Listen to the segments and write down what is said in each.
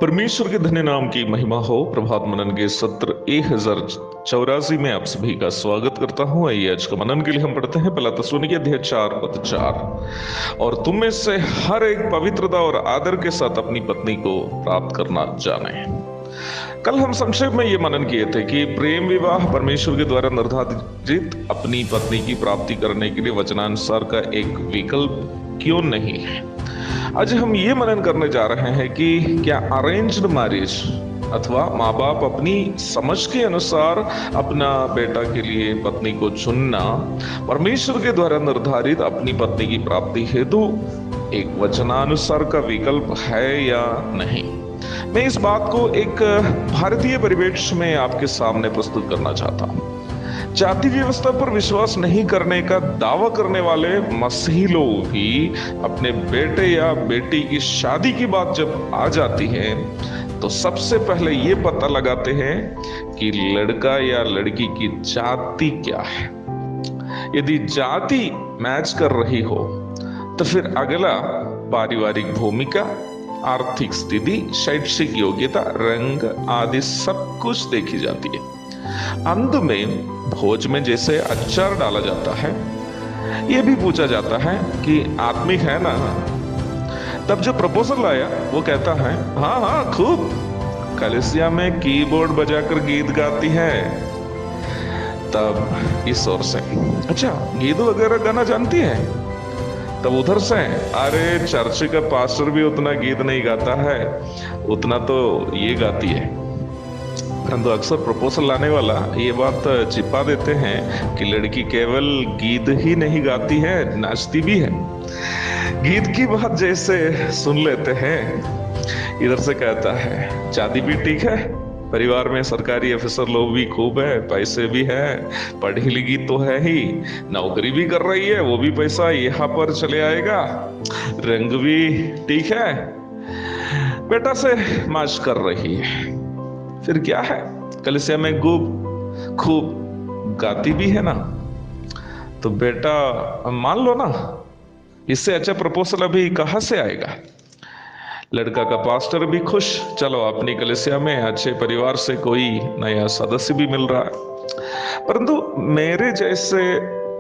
परमेश्वर के धन्य नाम की महिमा हो। प्रभात मनन के सत्र 1084 में आप सभी का स्वागत करता हूं। आइए आज का मनन के लिए हम पढ़ते हैं पहला थिस्सलुनीके अध्याय 4 पद 4। और तुम में से हर एक पवित्रता और आदर के साथ अपनी पत्नी को प्राप्त करना जाने। कल हम संक्षेप में ये मनन किए थे कि प्रेम विवाह परमेश्वर के द्वारा निर्धारित अपनी पत्नी की प्राप्ति करने के लिए वचनानुसार का एक विकल्प क्यों नहीं है। आज हम ये मनन करने जा रहे हैं कि क्या अरेंज्ड मैरिज अथवा माँ बाप अपनी समझ के अनुसार अपना बेटा के लिए पत्नी को चुनना परमेश्वर के द्वारा निर्धारित अपनी पत्नी की प्राप्ति हेतु एक वचनानुसार का विकल्प है या नहीं। मैं इस बात को एक भारतीय परिवेश में आपके सामने प्रस्तुत करना चाहता हूँ। जाति व्यवस्था पर विश्वास नहीं करने का दावा करने वाले मसीही लोग भी अपने बेटे या बेटी की शादी की बात जब आ जाती है तो सबसे पहले ये पता लगाते हैं कि लड़का या लड़की की जाति क्या है। यदि जाति मैच कर रही हो तो फिर अगला पारिवारिक भूमिका, आर्थिक स्थिति, शैक्षिक योग्यता, रंग आदि सब कुछ देखी जाती है। अंत में भोज में जैसे अचार डाला जाता है, यह भी पूछा जाता है कि आत्मिक है ना। तब जो प्रपोजल आया वो कहता है हाँ हाँ खूब, कलीसिया में कीबोर्ड बजाकर गीत गाती है। तब इस ओर से अच्छा गीत वगैरह गाना जानती है। तब उधर से अरे चर्च का पास्टर भी उतना गीत नहीं गाता है, उतना तो ये गाती है। परंतु अक्सर प्रपोजल लाने वाला ये बात छिपा देते हैं कि लड़की केवल गीत ही नहीं गाती है, नाचती भी है। गीत की बात जैसे सुन लेते हैं, इधर से कहता है शादी भी ठीक है, परिवार में सरकारी अफसर लोग भी खूब है, पैसे भी है, पढ़ी लिखी तो है ही, नौकरी भी कर रही है, वो भी पैसा यहाँ पर चले आएगा, रंग भी ठीक है, बेटा से माश कर रही है। फिर क्या है, कलीसिया में खूब गाती भी है ना। तो बेटा मान लो ना, इससे अच्छा प्रपोजल अभी कहां से आएगा। लड़का का पास्टर भी खुश, चलो अपनी कलीसिया में अच्छे परिवार से कोई नया सदस्य भी मिल रहा है। परंतु मेरे जैसे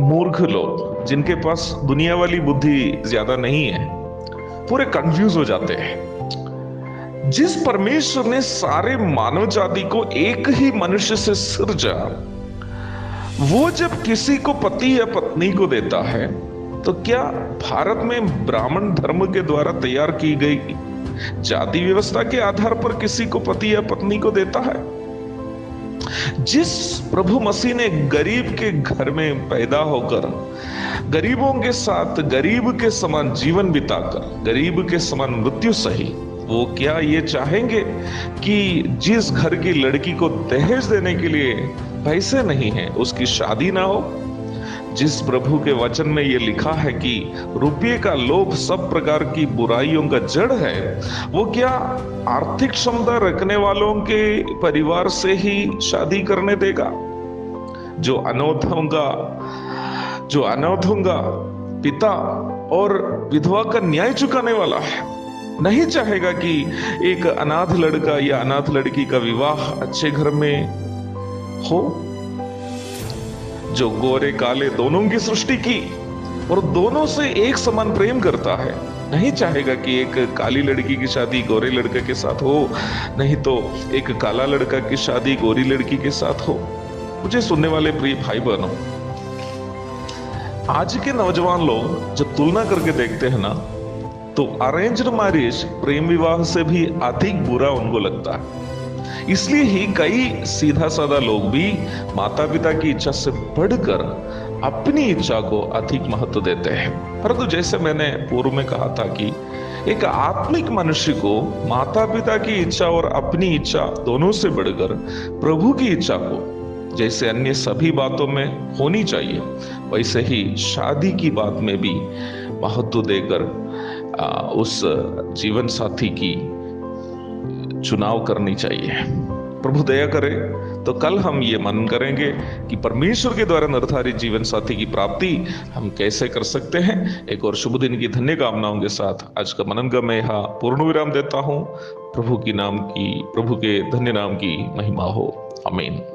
मूर्ख लोग जिनके पास दुनिया वाली बुद्धि ज्यादा नहीं है, पूरे कंफ्यूज हो जाते हैं। जिस परमेश्वर ने सारे मानव जाति को एक ही मनुष्य से सृजा, वो जब किसी को पति या पत्नी को देता है तो क्या भारत में ब्राह्मण धर्म के द्वारा तैयार की गई जाति व्यवस्था के आधार पर किसी को पति या पत्नी को देता है। जिस प्रभु मसीह ने गरीब के घर में पैदा होकर गरीबों के साथ गरीब के समान जीवन बिताकर गरीब के समान मृत्यु सही, वो क्या ये चाहेंगे कि जिस घर की लड़की को दहेज देने के लिए पैसे नहीं है उसकी शादी ना हो। जिस प्रभु के वचन में ये लिखा है कि रुपये का लोभ सब प्रकार की बुराइयों का जड़ है, वो क्या आर्थिक क्षमता रखने वालों के परिवार से ही शादी करने देगा। जो अनाथों का पिता और विधवा का न्याय चुकाने वाला है, नहीं चाहेगा कि एक अनाथ लड़का या अनाथ लड़की का विवाह अच्छे घर में हो। जो गोरे काले दोनों की सृष्टि की और दोनों से एक समान प्रेम करता है, नहीं चाहेगा कि एक काली लड़की की शादी गोरे लड़के के साथ हो, नहीं तो एक काला लड़का की शादी गोरी लड़की के साथ हो। मुझे सुनने वाले प्रिय भाई बहनों, आज के नौजवान लोग जब तुलना करके देखते हैं ना, तो अरेंज्ड मैरिज प्रेम विवाह से भी अधिक बुरा उनको लगता है। इसलिए ही कई सीधा साधा लोग भी माता पिता की इच्छा से बढ़कर अपनी इच्छा को अधिक महत्व देते हैं। परंतु जैसे मैंने पूर्व में कहा था कि एक आत्मिक मनुष्य को माता पिता की इच्छा और अपनी इच्छा दोनों से बढ़कर प्रभु की इच्छा को जैसे अन्य सभी बातों में होनी चाहिए, वैसे ही शादी की बात में भी महत्व देकर उस जीवन साथी की चुनाव करनी चाहिए। प्रभु दया करे तो कल हम ये मनन करेंगे कि परमेश्वर के द्वारा निर्धारित जीवन साथी की प्राप्ति हम कैसे कर सकते हैं। एक और शुभ दिन की धन्य कामनाओं के साथ आज का मनन का मैं यहाँ पूर्ण विराम देता हूँ। प्रभु के धन्य नाम की महिमा हो। आमीन।